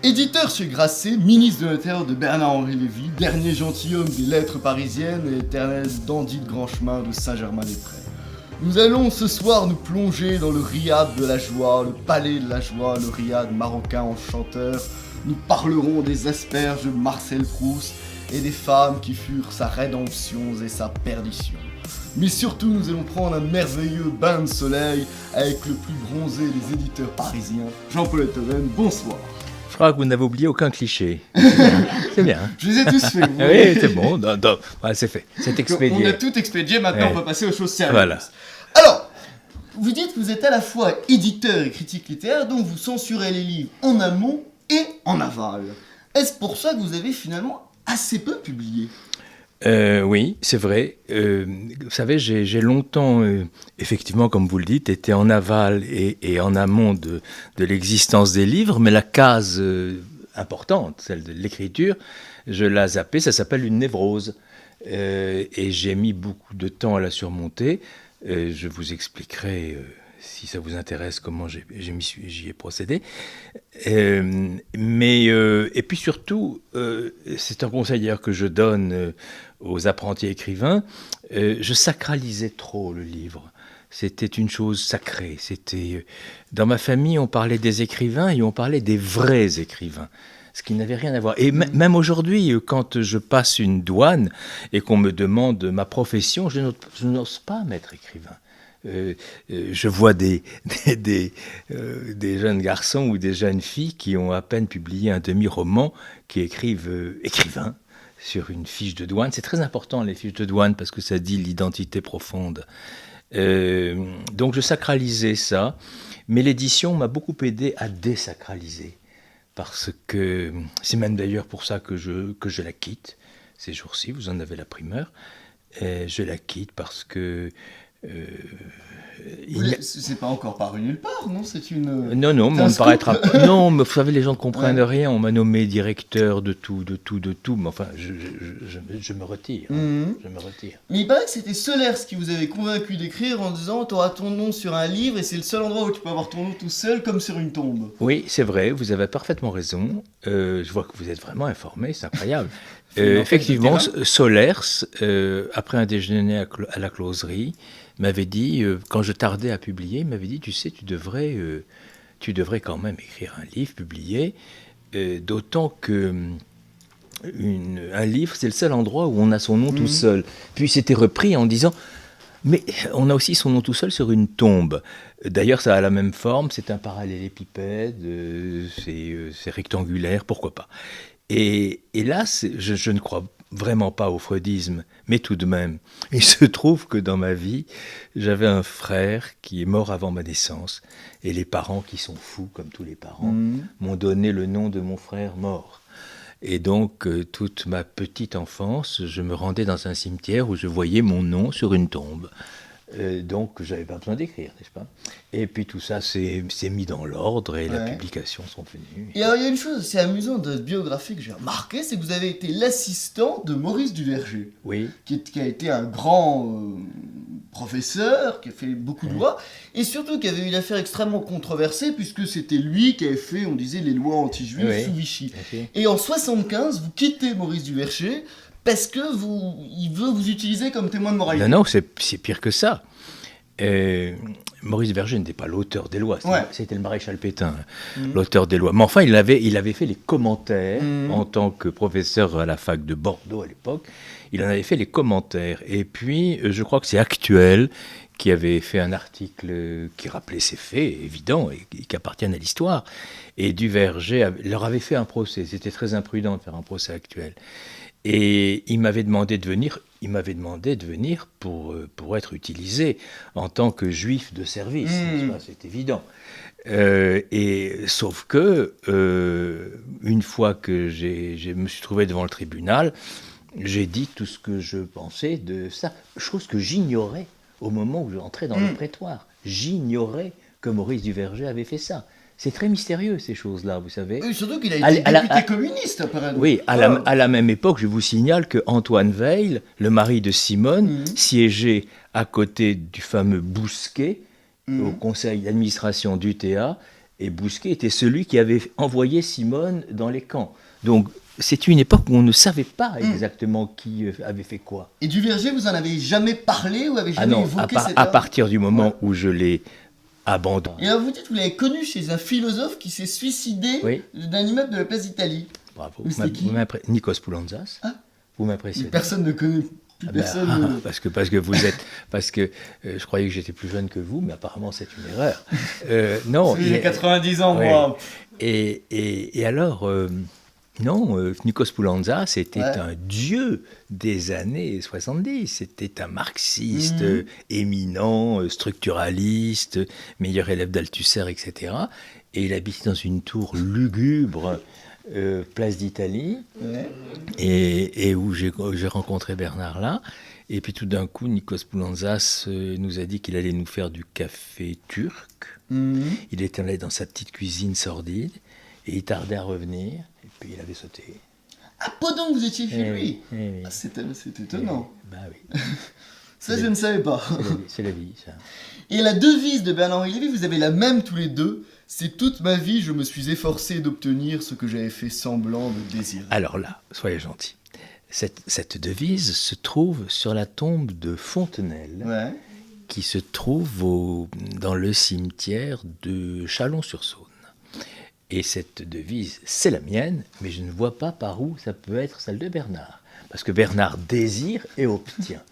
Éditeur chez Grasset, ministre de l'Intérieur de Bernard-Henri Lévy, dernier gentilhomme des lettres parisiennes et éternel dandy de grand chemin de Saint-Germain-des-Prés. Nous allons ce soir nous plonger dans le riad de la joie, le palais de la joie, le riad marocain enchanteur. Nous parlerons des asperges de Marcel Proust et des femmes qui furent sa rédemption et sa perdition. Mais surtout, nous allons prendre un merveilleux bain de soleil avec le plus bronzé des éditeurs parisiens, Jean-Paul Ethoven. Bonsoir. Je crois que vous n'avez oublié aucun cliché. C'est bien. Hein. Je les ai tous faits. Oui, c'est bon. Ouais, c'est fait. C'est expédié. On a tout expédié. Maintenant, on peut passer aux choses sérieuses. Voilà. Alors, vous dites que vous êtes à la fois éditeur et critique littéraire, donc vous censurez les livres en amont et en aval. Est-ce pour ça que vous avez finalement assez peu publié ? Oui, c'est vrai. Vous savez, j'ai longtemps, effectivement, comme vous le dites, été en aval et en amont de l'existence des livres, mais la case importante, celle de l'écriture, je l'ai zappée, ça s'appelle une névrose. Et j'ai mis beaucoup de temps à la surmonter. Je vous expliquerai, si ça vous intéresse, comment j'y ai procédé. Et puis surtout, c'est un conseil d'ailleurs que je donne aux apprentis écrivains, je sacralisais trop le livre. C'était une chose sacrée. Dans ma famille, on parlait des écrivains et on parlait des vrais écrivains, ce qui n'avait rien à voir. Et même aujourd'hui, quand je passe une douane et qu'on me demande ma profession, je n'ose pas m'être écrivain. Je vois des jeunes garçons ou des jeunes filles qui ont à peine publié un demi-roman qui écrivent écrivain sur une fiche de douane. C'est très important, les fiches de douane, parce que ça dit l'identité profonde. Donc je sacralisais ça, mais l'édition m'a beaucoup aidé à désacraliser, parce que c'est même d'ailleurs pour ça que je la quitte ces jours-ci, vous en avez la primeur. Je la quitte parce que c'est pas encore paru nulle part, non ? C'est une... Non, mais on ne paraîtra pas. Non, mais vous savez, les gens ne comprennent rien. On m'a nommé directeur de tout. Mais enfin, je me retire. Je me retire. Mais il paraît que c'était Solers qui vous avait convaincu d'écrire en disant « T'auras ton nom sur un livre et c'est le seul endroit où tu peux avoir ton nom tout seul, comme sur une tombe. » Oui, c'est vrai, vous avez parfaitement raison. Je vois que vous êtes vraiment informé, c'est incroyable. Effectivement, Solers, après un déjeuner à la closerie, m'avait dit, quand je tardais à publier, il m'avait dit, tu sais, tu devrais quand même écrire un livre, publier, d'autant que un livre, c'est le seul endroit où on a son nom tout seul. Puis c'était repris en disant, mais on a aussi son nom tout seul sur une tombe. D'ailleurs, ça a la même forme, c'est un parallélépipède, c'est rectangulaire, pourquoi pas. Et là, je ne crois vraiment pas au freudisme, mais tout de même, il se trouve que dans ma vie, j'avais un frère qui est mort avant ma naissance, et les parents qui sont fous, comme tous les parents, m'ont donné le nom de mon frère mort. Et donc, toute ma petite enfance, je me rendais dans un cimetière où je voyais mon nom sur une tombe. Donc, j'avais pas besoin d'écrire, n'est-ce pas ? Et puis tout ça s'est mis dans l'ordre et la publication sont venues. Et alors, il y a une chose assez amusante de votre biographie que j'ai remarqué, c'est que vous avez été l'assistant de Maurice Duverger. Oui. Qui a été un grand professeur, qui a fait beaucoup de lois, et surtout qui avait eu une affaire extrêmement controversée, puisque c'était lui qui avait fait, on disait, les lois anti-juives sous Vichy. Okay. Et en 1975, vous quittez Maurice Duverger, parce que il veut vous utiliser comme témoin de moralité. Non, c'est pire que ça. Maurice Duverger n'était pas l'auteur des lois, c'était le maréchal Pétain, l'auteur des lois. Mais enfin, il avait fait les commentaires en tant que professeur à la fac de Bordeaux à l'époque. Il en avait fait les commentaires. Et puis, je crois que c'est Actuel qui avait fait un article qui rappelait ces faits évidents et qui appartiennent à l'histoire. Et Duverger leur avait fait un procès. C'était très imprudent de faire un procès Actuel. Et il m'avait demandé de venir pour être utilisé en tant que juif de service. C'est évident. Sauf que, une fois que je me suis trouvé devant le tribunal, j'ai dit tout ce que je pensais de ça. Chose que j'ignorais au moment où j'entrais dans le prétoire. J'ignorais que Maurice Duverger avait fait ça. C'est très mystérieux, ces choses-là, vous savez. Oui, surtout qu'il a été député communiste, apparemment. Oui, à la même époque, je vous signale que Antoine Veil, le mari de Simone, siégeait à côté du fameux Bousquet, au conseil d'administration d'UTA, Et Bousquet était celui qui avait envoyé Simone dans les camps. Donc, c'est une époque où on ne savait pas exactement qui avait fait quoi. Et Duverger, vous en avez jamais parlé ou avez jamais évoqué cet à homme? partir du moment où je l'ai abandonné. Et alors vous dites, vous l'avez connu chez un philosophe qui s'est suicidé d'un immeuble de la place d'Italie. Bravo. C'était qui? Nikos Poulantzas. Ah. Vous m'impressionnez. Personne ne connaît. Parce que vous êtes, je croyais que j'étais plus jeune que vous, mais apparemment c'est une erreur. Non. J'ai 90 ans, moi. Et alors, non, Nikos Poulantzas était un dieu des années 70. C'était un marxiste éminent, structuraliste, meilleur élève d'Althusser, etc. Et il habitait dans une tour lugubre. Place d'Italie, et où j'ai rencontré Bernard là, et puis tout d'un coup Nikos Poulantzas nous a dit qu'il allait nous faire du café turc. Il était allé dans sa petite cuisine sordide, et il tardait à revenir, et puis il avait sauté. Ah, pendant que vous étiez chez lui. Ah, c'est étonnant. Bah oui. Ça, je ne savais pas. C'est la vie, ça. Et la devise de Bernard-Henri Lévy, vous avez la même tous les deux. C'est toute ma vie, je me suis efforcé d'obtenir ce que j'avais fait semblant de désirer. Alors là, soyez gentils. Cette devise se trouve sur la tombe de Fontenelle, qui se trouve dans le cimetière de Chalon-sur-Saône. Et cette devise, c'est la mienne, mais je ne vois pas par où ça peut être celle de Bernard. Parce que Bernard désire et obtient.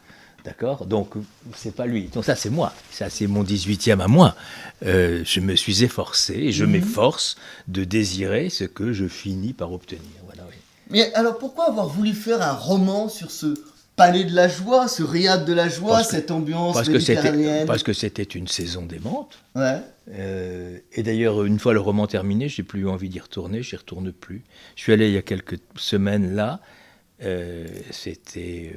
D'accord ? Donc, c'est pas lui. Donc ça, c'est moi. Ça, c'est mon 18e à moi. Je me suis efforcé, et je m'efforce de désirer ce que je finis par obtenir. Voilà, oui. Mais alors, pourquoi avoir voulu faire un roman sur ce palais de la joie, ce riad de la joie, cette ambiance méditerranéenne ? Parce que c'était une saison démente. Ouais. Et d'ailleurs, une fois le roman terminé, j'ai plus eu envie d'y retourner, j'y retourne plus. Je suis allé il y a quelques semaines là. C'était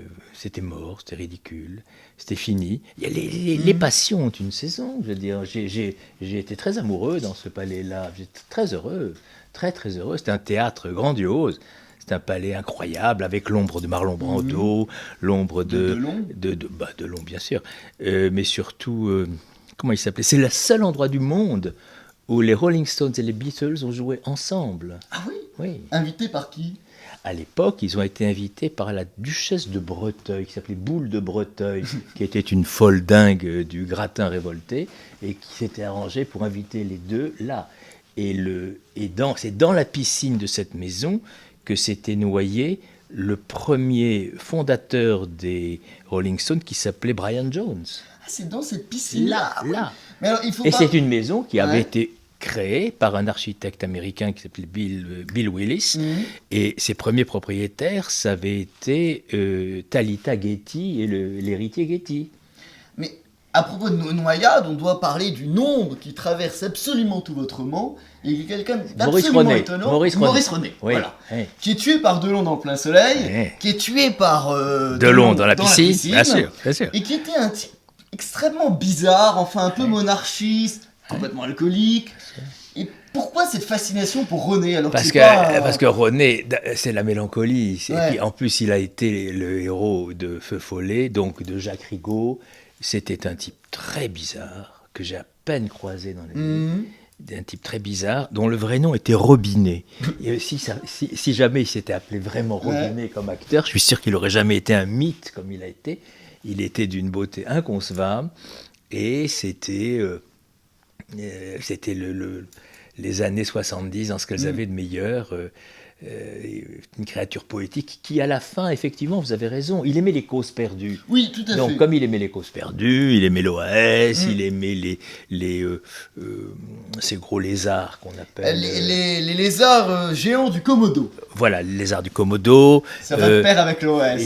mort, c'était ridicule, c'était fini. Les passions ont une saison, je veux dire. J'ai été très amoureux dans ce palais-là, j'étais très heureux, très très heureux. C'était un théâtre grandiose, c'était un palais incroyable avec l'ombre de Marlon Brando, l'ombre de Long, bien sûr, mais surtout, comment il s'appelait ? C'est le seul endroit du monde où les Rolling Stones et les Beatles ont joué ensemble. Ah oui ? Oui. Invités par qui ? À l'époque, ils ont été invités par la duchesse de Breteuil, qui s'appelait Boule de Breteuil, qui était une folle dingue du gratin révolté, et qui s'était arrangée pour inviter les deux là. C'est dans la piscine de cette maison que s'était noyé le premier fondateur des Rolling Stones, qui s'appelait Brian Jones. Ah, c'est dans cette piscine-là. Là. Mais alors, c'est une maison qui avait été créé par un architecte américain qui s'appelait Bill Willis, et ses premiers propriétaires, ça avait été Thalita Getty et l'héritier Getty. Mais à propos de nos noyades, on doit parler du nombre qui traverse absolument tout votre roman, et quelqu'un d'absolument étonnant, Maurice René, voilà, qui est tué par Delon dans le plein soleil, qui est tué par Delon dans la piscine, bien sûr. Et qui était un type extrêmement bizarre, enfin un peu monarchiste, complètement alcoolique. Et pourquoi cette fascination pour René alors parce que René, c'est la mélancolie. Et puis, en plus, il a été le héros de Feu Follet, donc de Jacques Rigaud. C'était un type très bizarre, que j'ai à peine croisé dans la vie. Un type très bizarre, dont le vrai nom était Robinet. Et si jamais il s'était appelé vraiment Robinet comme acteur, je suis sûr qu'il n'aurait jamais été un mythe comme il a été. Il était d'une beauté inconcevable, et c'était les années 70 en ce qu'elles avaient de meilleur, une créature poétique qui, à la fin, effectivement, vous avez raison, il aimait les causes perdues. Oui, tout à fait. Donc, comme il aimait les causes perdues, il aimait l'OAS, il aimait ces gros lézards qu'on appelle... Les lézards géants du Komodo. Voilà, les lézards du Komodo. Ça va de pair avec l'OAS.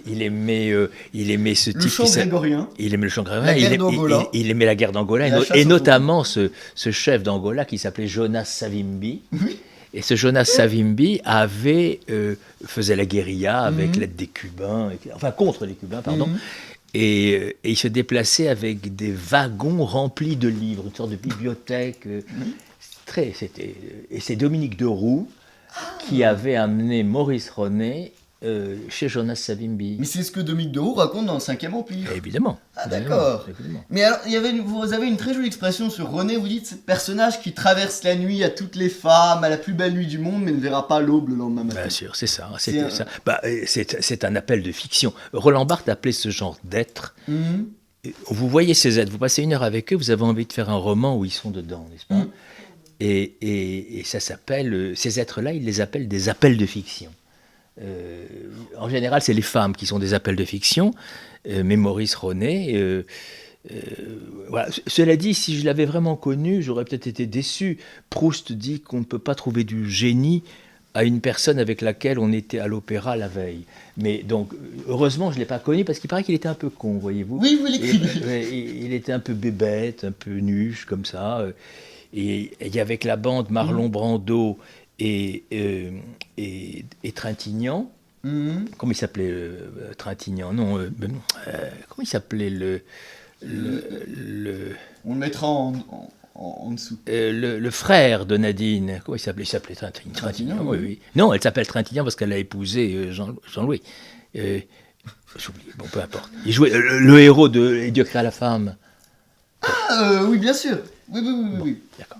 Il aimait ce type... Le chant grégorien. Il aimait le chant grégorien. Il aimait la guerre d'Angola, et notamment ce chef d'Angola qui s'appelait Jonas Savimbi. Et ce Jonas Savimbi faisait la guérilla avec l'aide des Cubains, contre les Cubains, pardon. Et il se déplaçait avec des wagons remplis de livres, une sorte de bibliothèque. Et c'est Dominique Deroux qui avait amené Maurice René Chez Jonas Savimbi. Mais c'est ce que Dominique de Roux raconte dans le 5e Empire. Évidemment. Ah d'accord. Évidemment. Mais alors, vous avez une très jolie expression sur René, vous dites, ce personnage qui traverse la nuit à toutes les femmes, à la plus belle nuit du monde, mais ne verra pas l'aube le lendemain matin. Bien sûr, c'est ça. C'est un appel de fiction. Roland Barthes appelait ce genre d'être. Vous voyez ces êtres, vous passez 1 heure avec eux, vous avez envie de faire un roman où ils sont dedans, n'est-ce pas? Et ça s'appelle, ces êtres-là, ils les appellent des appels de fiction. En général, c'est les femmes qui sont des appels de fiction, mais Maurice René, voilà. Cela dit, si je l'avais vraiment connu, j'aurais peut-être été déçu. Proust dit qu'on ne peut pas trouver du génie à une personne avec laquelle on était à l'opéra la veille. Mais donc, heureusement, je ne l'ai pas connu parce qu'il paraît qu'il était un peu con, voyez-vous. Oui, vous l'écrivez. Il était un peu bébête, un peu nuche, comme ça. Et il y avait avec la bande Marlon Brando et Trintignant. Comment il s'appelait Trintignant? Non, comment il s'appelait On le mettra en dessous. Le frère de Nadine, comment il s'appelait? Il s'appelait Trintignant. Oui. Non, elle s'appelle Trintignant parce qu'elle a épousé Jean-Louis. J'oublie, bon, peu importe. Il jouait le héros de Et Dieu créa la femme. Ah, oui, bien sûr. Oui. Bon, d'accord.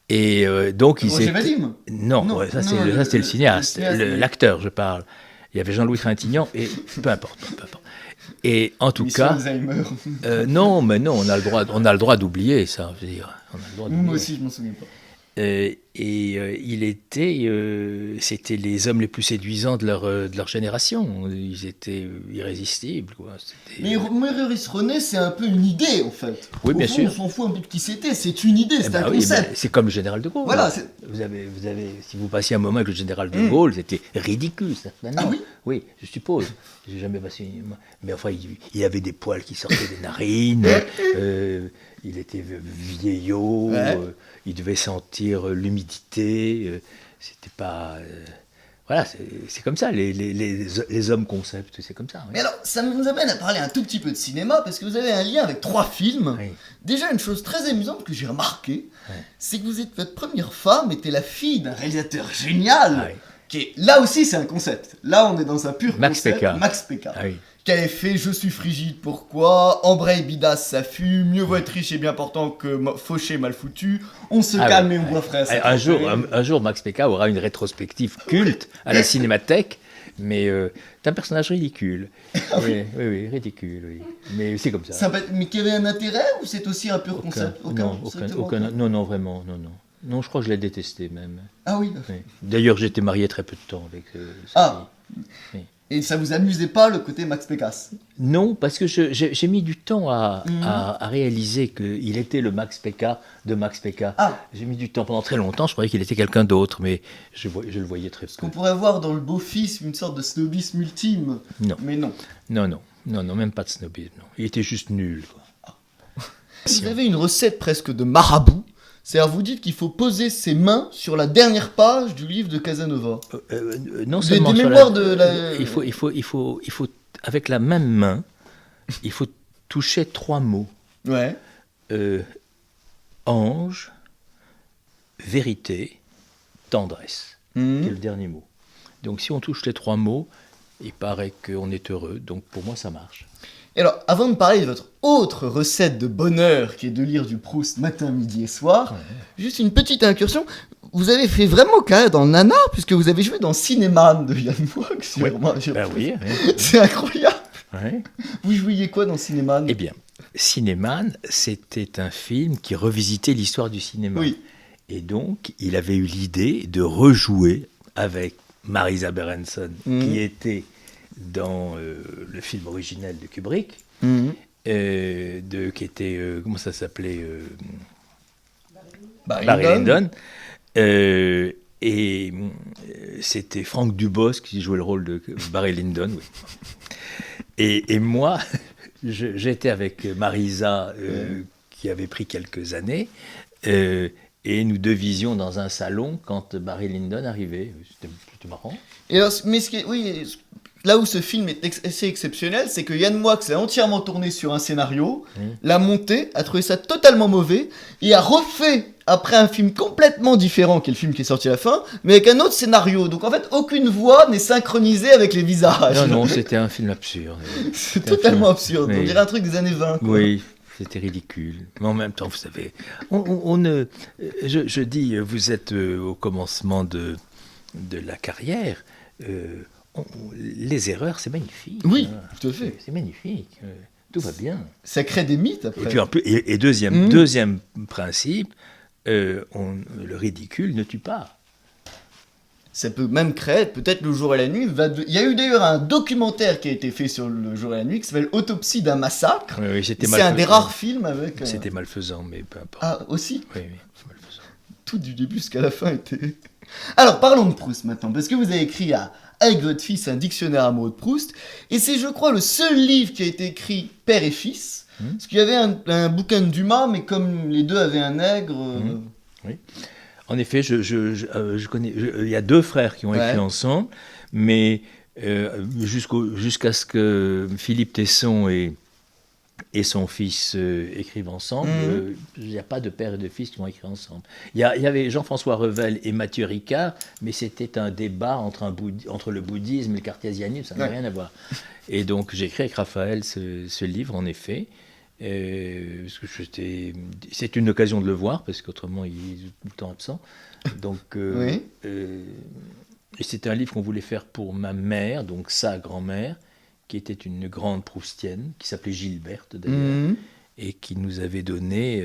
Et donc, Roger Vadim. Non, ça c'était le cinéaste, l'acteur, je parle. Il y avait Jean-Louis Trintignant, et peu importe. Et en tout cas, non, on a le droit d'oublier ça. Je veux dire, moi aussi, je m'en souviens pas. Il était, c'était les hommes les plus séduisants de leur génération. Ils étaient irrésistibles, quoi. Mais Maurice René, c'est un peu une idée, en fait. Oui, bien sûr. On s'en fout un peu de qui c'était. C'est une idée, c'est un concept. C'est comme le général de Gaulle. Voilà. Vous avez, si vous passiez un moment avec le général de Gaulle, c'était ridicule. Ah oui. Oui, je suppose. J'ai jamais passé. Mais enfin, il avait des poils qui sortaient des narines. Il était vieillot. Il devait sentir l'humidité. C'était pas. Voilà, c'est comme ça, les hommes concept, c'est comme ça. Oui. Mais alors, ça nous amène à parler un tout petit peu de cinéma, parce que vous avez un lien avec 3 films. Oui. Déjà, une chose très amusante que j'ai remarqué, c'est que votre première femme était la fille d'un réalisateur génial, qui est, là aussi c'est un concept. Là, on est dans un pur concept. Max Péca. Qui avait fait Je suis frigide, pourquoi, Embraye bidasse, ça fume, mieux vaut être riche et bien portant que fauché, mal foutu, on se calme et on boit frais. Un jour, Max Péca aura une rétrospective culte à la Cinémathèque, mais c'est un personnage ridicule. Oui, ridicule, oui. Mais c'est comme ça. Mais qui avait un intérêt ou c'est aussi un pur concept? Aucun. Non, vraiment, non. Non, je crois que je l'ai détesté même. Ah oui. D'ailleurs, j'étais marié très peu de temps avec sa fille. Oui. Et ça vous amusait pas le côté Max Pécasse? Non, parce que j'ai mis du temps à réaliser qu'il était le Max Péca de Max Péca. J'ai mis du temps, pendant très longtemps, je croyais qu'il était quelqu'un d'autre, mais je le voyais très peu. Parce qu'on pourrait voir dans le beau-fils une sorte de snobisme ultime. Non. Mais non. Non, même pas de snobisme, non. Il était juste nul, quoi. Vous avez une recette presque de marabout. C'est-à-dire, vous dites qu'il faut poser ses mains sur la dernière page du livre de Casanova. Non seulement des mémoires de la... Il faut, avec la même main, il faut toucher 3 mots. Ouais. Ange, vérité, tendresse. C'est le dernier mot. Donc, si on touche les 3 mots, il paraît qu'on est heureux. Donc, pour moi, ça marche. Et alors, avant de parler de votre autre recette de bonheur, qui est de lire du Proust matin, midi et soir, juste une petite incursion. Vous avez fait vraiment carrière dans Nana, puisque vous avez joué dans Cinéman de Yann Moix. Oui. C'est incroyable. Ouais. Vous jouiez quoi dans Cinéman? Eh bien, Cinéman, c'était un film qui revisitait l'histoire du cinéma. Oui. Et donc, il avait eu l'idée de rejouer avec Marisa Berenson, qui était dans le film originel de Kubrick, qui était, comment ça s'appelait, Barry Lyndon. Et c'était Franck Dubosc qui jouait le rôle de Barry Lyndon. Oui. Et moi, j'étais avec Marisa, qui avait pris quelques années, et nous devisions dans un salon quand Barry Lyndon arrivait. C'était marrant. Et alors, mais là où ce film est assez exceptionnel, c'est que Yann Moix l'a entièrement tourné sur un scénario, l'a monté, a trouvé ça totalement mauvais, et a refait après un film complètement différent, qui est le film qui est sorti à la fin, mais avec un autre scénario. Donc en fait, aucune voix n'est synchronisée avec les visages. Non, c'était un film absurde. C'est totalement absurde. Oui. On dirait un truc des années 20. Quoi. Oui, c'était ridicule. Mais en même temps, vous savez, je dis, vous êtes au commencement de la carrière. Les erreurs, c'est magnifique. Oui, tout à fait. C'est magnifique. Tout va bien. Ça crée des mythes après. Et puis, deuxième principe, le ridicule ne tue pas. Ça peut même créer, peut-être le jour et la nuit. Il y a eu d'ailleurs un documentaire qui a été fait sur le jour et la nuit qui s'appelle Autopsie d'un massacre. Oui, c'est un des rares films avec. C'était malfaisant, mais peu importe. Ah, aussi. Oui, malfaisant. Tout du début jusqu'à la fin était. Alors parlons de Proust maintenant, parce que vous avez écrit avec votre fils un dictionnaire amoureux de Proust, et c'est je crois le seul livre qui a été écrit père et fils, parce qu'il y avait un bouquin de Dumas, mais comme les deux avaient un nègre... Oui. En effet, je connais, il y a deux frères qui ont écrit ensemble, mais jusqu'à ce que Philippe Tesson et son fils écrivent ensemble, il n'y a pas de père et de fils qui ont écrit ensemble. Il y avait Jean-François Revel et Mathieu Ricard, mais c'était un débat entre le bouddhisme et le cartésianisme, ça n'a rien à voir. Et donc j'ai écrit avec Raphaël ce livre, en effet, parce que c'est une occasion de le voir, parce qu'autrement il est tout le temps absent. Donc, et c'était un livre qu'on voulait faire pour ma mère, donc sa grand-mère, qui était une grande proustienne, qui s'appelait Gilberte d'ailleurs, et qui nous avait donné,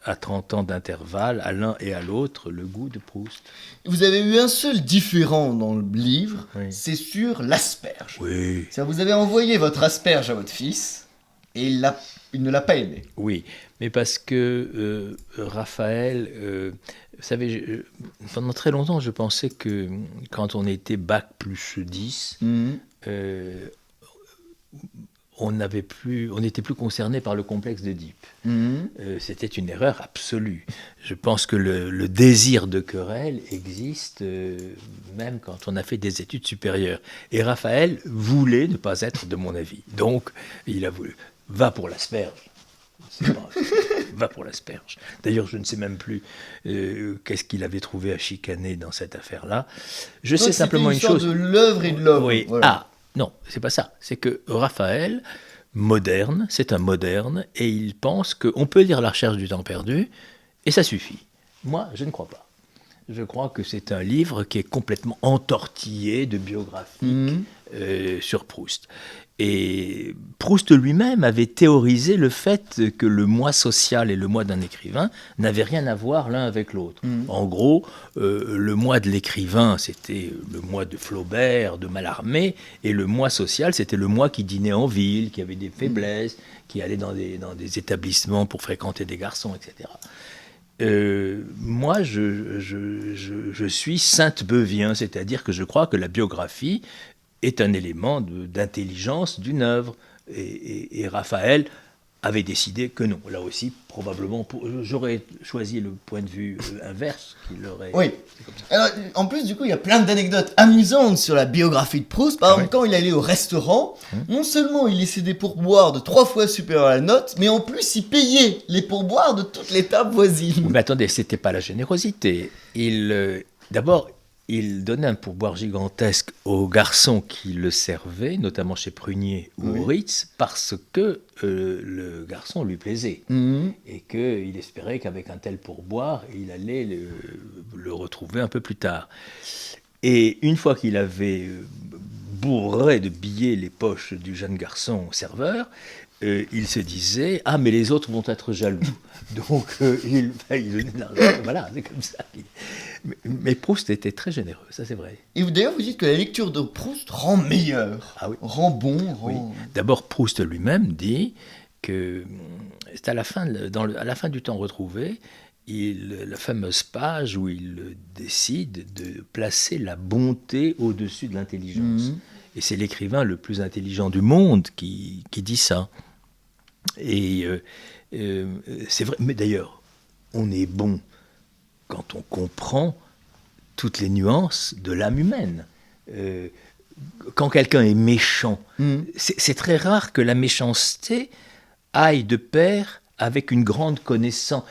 à 30 ans d'intervalle, à l'un et à l'autre, le goût de Proust. Vous avez eu un seul différent dans le livre, c'est sur l'asperge. Oui. C'est-à-dire vous avez envoyé votre asperge à votre fils, et il ne l'a pas aimé. Oui, mais parce que Raphaël, vous savez, pendant très longtemps, je pensais que quand on était bac plus 10, on n'était plus concerné par le complexe d'Œdipe. C'était une erreur absolue. Je pense que le désir de querelle existe même quand on a fait des études supérieures. Et Raphaël voulait ne pas être de mon avis. Donc, il a voulu. Va pour l'asperge. Va pour l'asperge. D'ailleurs, je ne sais même plus qu'est-ce qu'il avait trouvé à chicaner dans cette affaire-là. Je sais simplement une chose. De l'œuvre et de l'homme. Oui. Voilà. Ah, non, c'est pas ça. C'est que Raphaël, moderne, c'est un moderne, et il pense qu'on peut lire La Recherche du temps perdu, et ça suffit. Moi, je ne crois pas. Je crois que c'est un livre qui est complètement entortillé de biographiques sur Proust. Et Proust lui-même avait théorisé le fait que le moi social et le moi d'un écrivain n'avaient rien à voir l'un avec l'autre. En gros, le moi de l'écrivain, c'était le moi de Flaubert, de Mallarmé, et le moi social, c'était le moi qui dînait en ville, qui avait des faiblesses, qui allait dans des établissements pour fréquenter des garçons, etc. Moi, je suis sainte-beuvien, c'est-à-dire que je crois que la biographie est un élément d'intelligence d'une œuvre. Et Raphaël avait décidé que non. Là aussi, probablement, j'aurais choisi le point de vue inverse qu'il aurait... Oui. Alors, en plus, du coup, il y a plein d'anecdotes amusantes sur la biographie de Proust. Par exemple, quand il allait au restaurant, non seulement il laissait des pourboires de 3 fois supérieurs à la note, mais en plus, il payait les pourboires de toutes les tables voisines. Mais attendez, c'était pas la générosité. D'abord, il donnait un pourboire gigantesque aux garçons qui le servaient, notamment chez Prunier ou Ritz, parce que le garçon lui plaisait. Et qu'il espérait qu'avec un tel pourboire, il allait le retrouver un peu plus tard. Et une fois qu'il avait bourré de billets les poches du jeune garçon serveur, il se disait « Ah, mais les autres vont être jaloux. » Donc, il donnait de l'argent. Voilà, c'est comme ça. Mais Proust était très généreux, ça c'est vrai. Et d'ailleurs, vous dites que la lecture de Proust rend meilleur, rend bon. Oui. D'abord, Proust lui-même dit que c'est à la fin du temps retrouvé, la fameuse page où il décide de placer la bonté au-dessus de l'intelligence. Et c'est l'écrivain le plus intelligent du monde qui dit ça. Et c'est vrai, mais d'ailleurs, on est bon quand on comprend toutes les nuances de l'âme humaine. quand quelqu'un est méchant, c'est très rare que la méchanceté aille de pair avec une grande connaissance.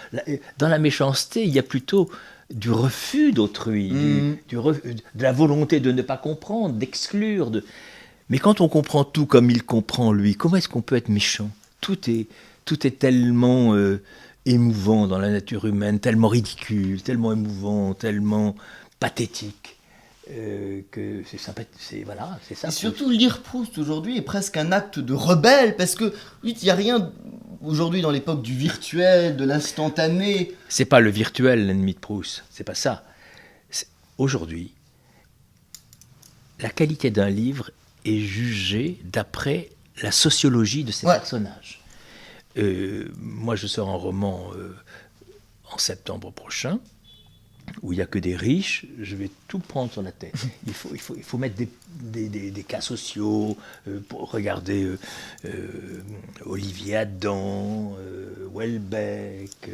Dans la méchanceté, il y a plutôt du refus d'autrui, de la volonté de ne pas comprendre, d'exclure. Mais quand on comprend tout comme il comprend lui, comment est-ce qu'on peut être méchant ? Tout est tellement émouvant dans la nature humaine, tellement ridicule, tellement émouvant, tellement pathétique. Que c'est ça. Et surtout, lire Proust aujourd'hui est presque un acte de rebelle, parce que il n'y a rien aujourd'hui dans l'époque du virtuel, de l'instantané. C'est pas le virtuel l'ennemi de Proust, c'est pas ça. Aujourd'hui, la qualité d'un livre est jugée d'après la sociologie de ses personnages. Moi, je sors un roman en septembre prochain, où il n'y a que des riches, je vais tout prendre sur la tête. Il faut mettre des cas sociaux, pour regarder Olivier Adam, Houellebecq,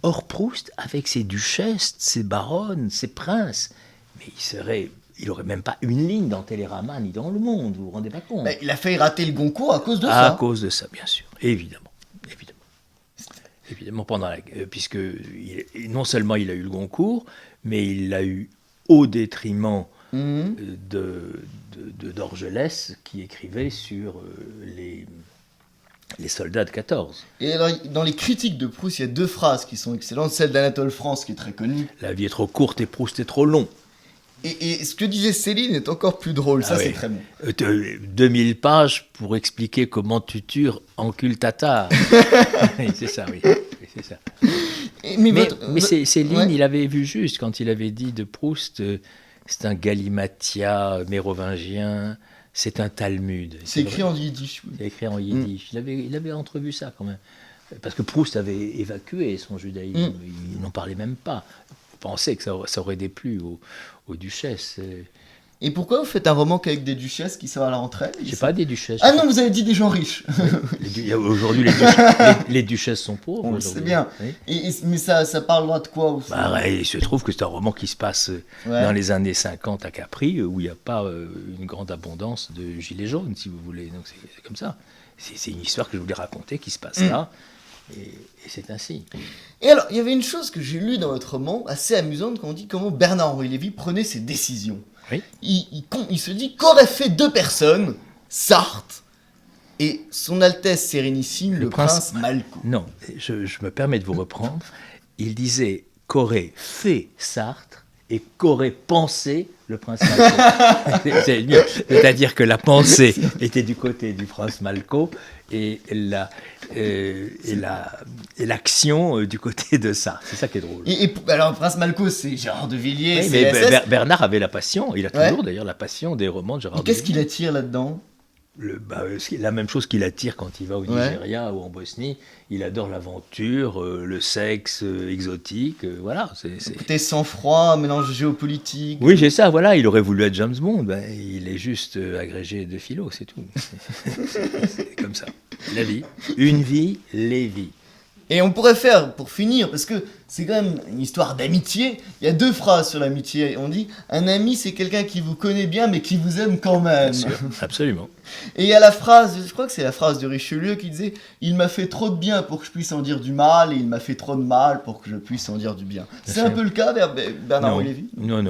hors Proust, avec ses duchesses, ses baronnes, ses princes, mais il n'aurait même pas une ligne dans Télérama ni dans Le Monde, vous vous rendez pas compte. Mais il a failli rater le Goncourt à cause de ça. À cause de ça, bien sûr, évidemment. Évidemment, puisque non seulement il a eu le Goncourt, mais il l'a eu au détriment d'Orgelès, qui écrivait sur les soldats de 14. Et alors, dans les critiques de Proust, il y a 2 phrases qui sont excellentes. Celle d'Anatole France, qui est très connue. La vie est trop courte et Proust est trop long. Et ce que disait Céline est encore plus drôle, c'est très bon. 2000 pages pour expliquer comment tu tues encule tatar. C'est ça, oui. C'est ça. Mais Céline, il avait vu juste quand il avait dit de Proust, c'est un galimatia mérovingien, c'est un Talmud. C'est écrit en yiddish. Oui. C'est écrit en yiddish. Il avait entrevu ça quand même. Parce que Proust avait évacué son judaïsme, il n'en parlait même pas. Il pensait que ça aurait déplu aux duchesses. Et pourquoi vous faites un roman qu'avec des duchesses qui sont à la rentrée ? C'est pas des duchesses. Ah non, vous avez dit des gens riches. Aujourd'hui, les duchesses sont pauvres. On le sait bien. Oui. Mais ça parlera de quoi aussi ? Il se trouve que c'est un roman qui se passe dans les années 50 à Capri, où il n'y a pas une grande abondance de gilets jaunes, si vous voulez. Donc c'est comme ça. C'est une histoire que je voulais raconter qui se passe là. Et c'est ainsi. Et alors, il y avait une chose que j'ai lue dans votre roman, assez amusante, quand on dit comment Bernard-Henri Lévy prenait ses décisions. Oui. Il se dit qu'auraient fait 2 personnes, Sartre et son Altesse Sérénissime, le prince Malko. Non, je me permets de vous reprendre. Il disait qu'aurait fait Sartre et qu'aurait pensé le prince Malko. C'est-à-dire que la pensée était du côté du prince Malko et l'action du côté de ça. C'est ça qui est drôle. Alors, le prince Malko, c'est Gérard de Villiers. Oui, mais Bernard avait la passion. Il a toujours d'ailleurs la passion des romans de Gérard de Villiers. Qu'est-ce qu'il attire là-dedans ? La même chose qu'il attire quand il va au Nigeria ou en Bosnie. Il adore l'aventure, le sexe exotique, voilà. Côté sang-froid, mélange géopolitique. Oui, j'ai ça, voilà. Il aurait voulu être James Bond. Il est juste agrégé de philo, c'est tout. C'est comme ça. La vie. Une vie, les vies. Et on pourrait faire, pour finir, parce que c'est quand même une histoire d'amitié, il y a 2 phrases sur l'amitié. On dit « Un ami, c'est quelqu'un qui vous connaît bien, mais qui vous aime quand même. » Bien sûr, absolument. Et il y a la phrase, je crois que c'est la phrase de Richelieu qui disait « Il m'a fait trop de bien pour que je puisse en dire du mal, et il m'a fait trop de mal pour que je puisse en dire du bien. » C'est un peu le cas, Bernard-Henri Lévy ? Non.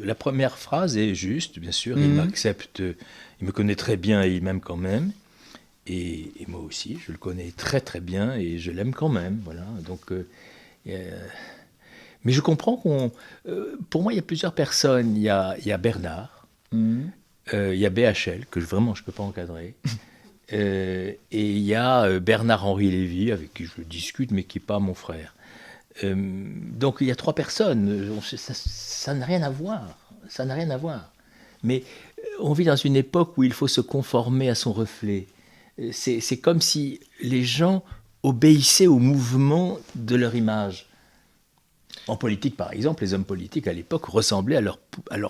La première phrase est juste, bien sûr. Il m'accepte, il me connaît très bien et il m'aime quand même. Et moi aussi, je le connais très très bien et je l'aime quand même, voilà. Donc, mais je comprends pour moi, il y a plusieurs personnes. Il y a Bernard, il y a BHL que vraiment je peux pas encadrer, et il y a Bernard-Henri Lévy avec qui je discute, mais qui n'est pas mon frère. Donc il y a 3 personnes. Ça n'a rien à voir. Ça n'a rien à voir. Mais on vit dans une époque où il faut se conformer à son reflet. C'est comme si les gens obéissaient au mouvement de leur image. En politique, par exemple, les hommes politiques à l'époque ressemblaient à leur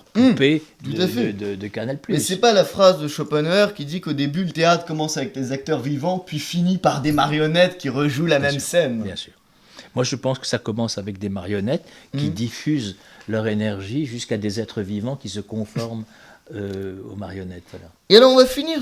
poupée de Canal+. Mais c'est pas la phrase de Schopenhauer qui dit qu'au début le théâtre commence avec des acteurs vivants, puis finit par des marionnettes qui rejouent la même scène. Bien sûr. Moi, je pense que ça commence avec des marionnettes qui diffusent leur énergie jusqu'à des êtres vivants qui se conforment aux marionnettes. Voilà. Et alors, on va finir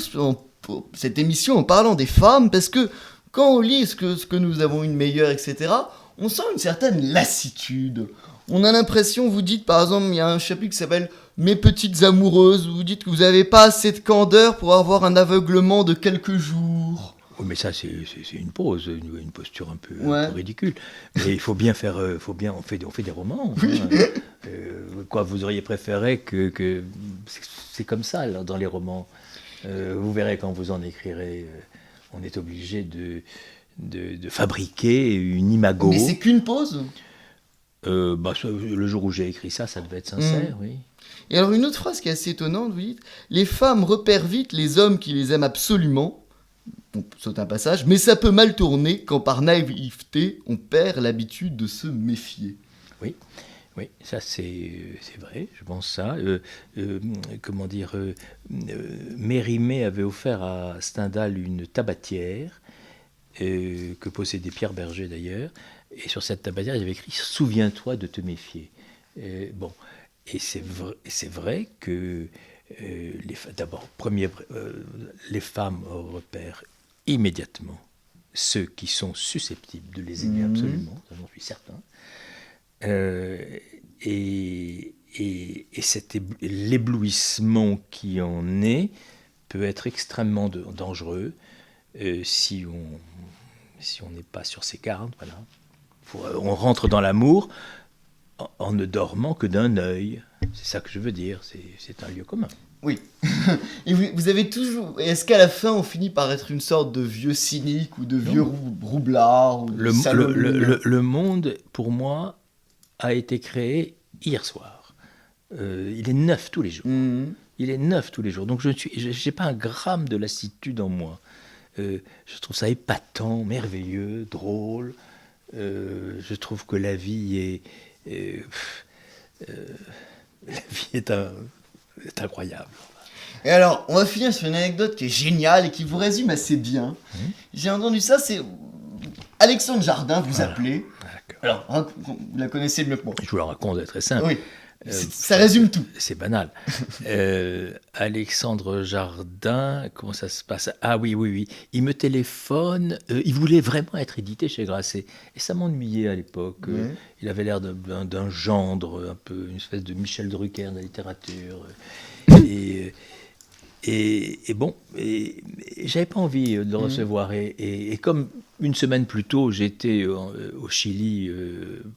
cette émission en parlant des femmes, parce que quand on lit ce que nous avons une meilleure, etc., on sent une certaine lassitude. On a l'impression, vous dites par exemple, il y a un chapitre qui s'appelle Mes petites amoureuses, où vous dites que vous n'avez pas assez de candeur pour avoir un aveuglement de quelques jours. Oui, mais ça, c'est une pose, une posture un peu ridicule. Mais il faut bien faire, on fait des romans. Hein. Quoi, vous auriez préféré que c'est comme ça là, dans les romans. Vous verrez quand vous en écrirez, on est obligé de fabriquer une imago. Mais c'est qu'une pause. Le jour où j'ai écrit ça, ça devait être sincère, oui. Et alors une autre phrase qui est assez étonnante, vous dites « Les femmes repèrent vite les hommes qui les aiment absolument ». On saute un passage, mais ça peut mal tourner quand par naïveté, on perd l'habitude de se méfier. Oui, ça c'est vrai, je pense ça. Mérimée avait offert à Stendhal une tabatière, que possédait Pierre Berger d'ailleurs, et sur cette tabatière, il avait écrit « Souviens-toi de te méfier ». Et c'est vrai que les femmes repèrent immédiatement ceux qui sont susceptibles de les aimer absolument, ça j'en suis certain. Et l'éblouissement qui en est peut être extrêmement dangereux si on n'est pas sur ses gardes. Voilà. On rentre dans l'amour en ne dormant que d'un œil. C'est ça que je veux dire, c'est un lieu commun. Oui. Et vous avez toujours... Est-ce qu'à la fin, on finit par être une sorte de vieux cynique ou de vieux roublard ou le monde, pour moi, a été créé hier soir. Il est neuf tous les jours. Il est neuf tous les jours. Donc je n'ai pas un gramme de lassitude en moi. Je trouve ça épatant, merveilleux, drôle. Je trouve que la vie est incroyable. Et alors, on va finir sur une anecdote qui est géniale et qui vous résume assez bien. J'ai entendu ça, c'est Alexandre Jardin vous appelez. Alors, vous la connaissez mieux que moi. Je vous la raconte, c'est très simple. Oui. Ça résume tout. C'est banal. Alexandre Jardin, comment ça se passe ? Ah oui. Il me téléphone. Il voulait vraiment être édité chez Grasset. Et ça m'ennuyait à l'époque. Il avait l'air d'un gendre, un peu une espèce de Michel Drucker de la littérature. Et j'avais pas envie de le recevoir. Et comme une semaine plus tôt, j'étais au Chili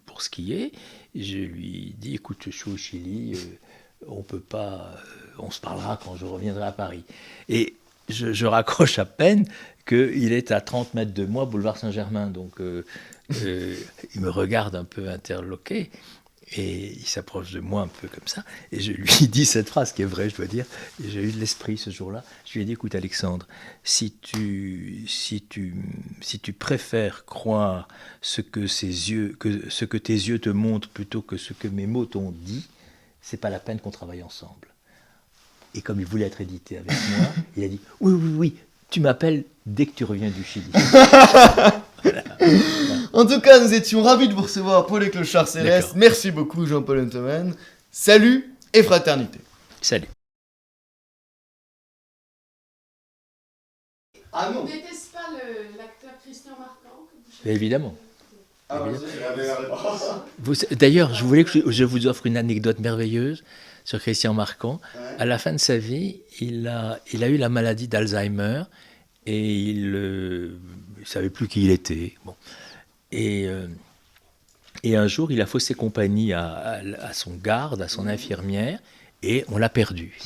pour skier, je lui dis, écoute, je suis au Chili, on peut pas, on se parlera quand je reviendrai à Paris. Et je raccroche à peine qu'il est à 30 mètres de moi, boulevard Saint-Germain. Donc il me regarde un peu interloqué. Et il s'approche de moi un peu comme ça, et je lui dis cette phrase qui est vraie, je dois dire, et j'ai eu de l'esprit ce jour-là. Je lui ai dit, écoute Alexandre, si tu préfères croire ce que tes yeux te montrent plutôt que ce que mes mots t'ont dit, c'est pas la peine qu'on travaille ensemble. Et comme il voulait être édité avec moi, il a dit, oui, tu m'appelles dès que tu reviens du Chili. Voilà. En tout cas, nous étions ravis de vous recevoir pour les Clochards Célestes. Merci beaucoup, Jean-Paul Untemann. Salut et fraternité. Salut. Ah non. N'était-ce pas l'acteur Christian Marquand Évidemment. Ah, D'ailleurs, je voulais que je vous offre une anecdote merveilleuse sur Christian Marquand. Ouais. À la fin de sa vie, il a eu la maladie d'Alzheimer et il ne savait plus qui il était. Bon. Et un jour, il a faussé compagnie à son garde, à son infirmière, et on l'a perdu.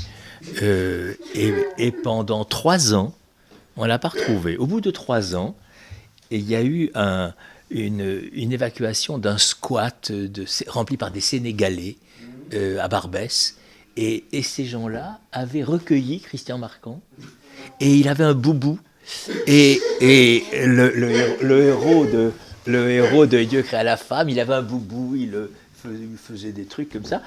Et pendant 3 ans, on ne l'a pas retrouvé. Au bout de 3 ans, il y a eu une évacuation d'un squat rempli par des Sénégalais à Barbès. Et ces gens-là avaient recueilli Christian Marquand. Et il avait un boubou. Et le héros de Dieu créa la femme, il avait un boubou, il faisait des trucs comme ça.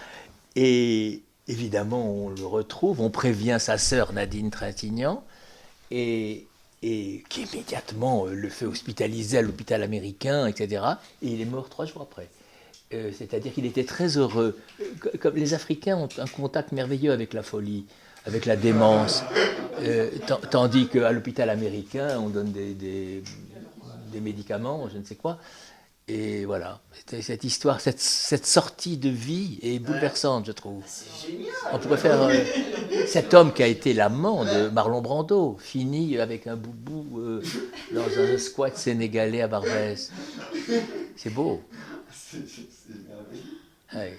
Et évidemment, on le retrouve, on prévient sa sœur Nadine Trintignant. Et et qui immédiatement le fait hospitaliser à l'hôpital américain, etc. Et il est mort 3 jours après. C'est-à-dire qu'il était très heureux. Comme les Africains ont un contact merveilleux avec la folie, avec la démence, tandis qu'à l'hôpital américain, on donne des médicaments, je ne sais quoi. Et voilà, cette histoire, cette sortie de vie est bouleversante, je trouve. C'est génial. On pourrait faire cet homme qui a été l'amant de Marlon Brando, fini avec un boubou dans un squat sénégalais à Barbès. C'est beau. C'est merveilleux. Ouais.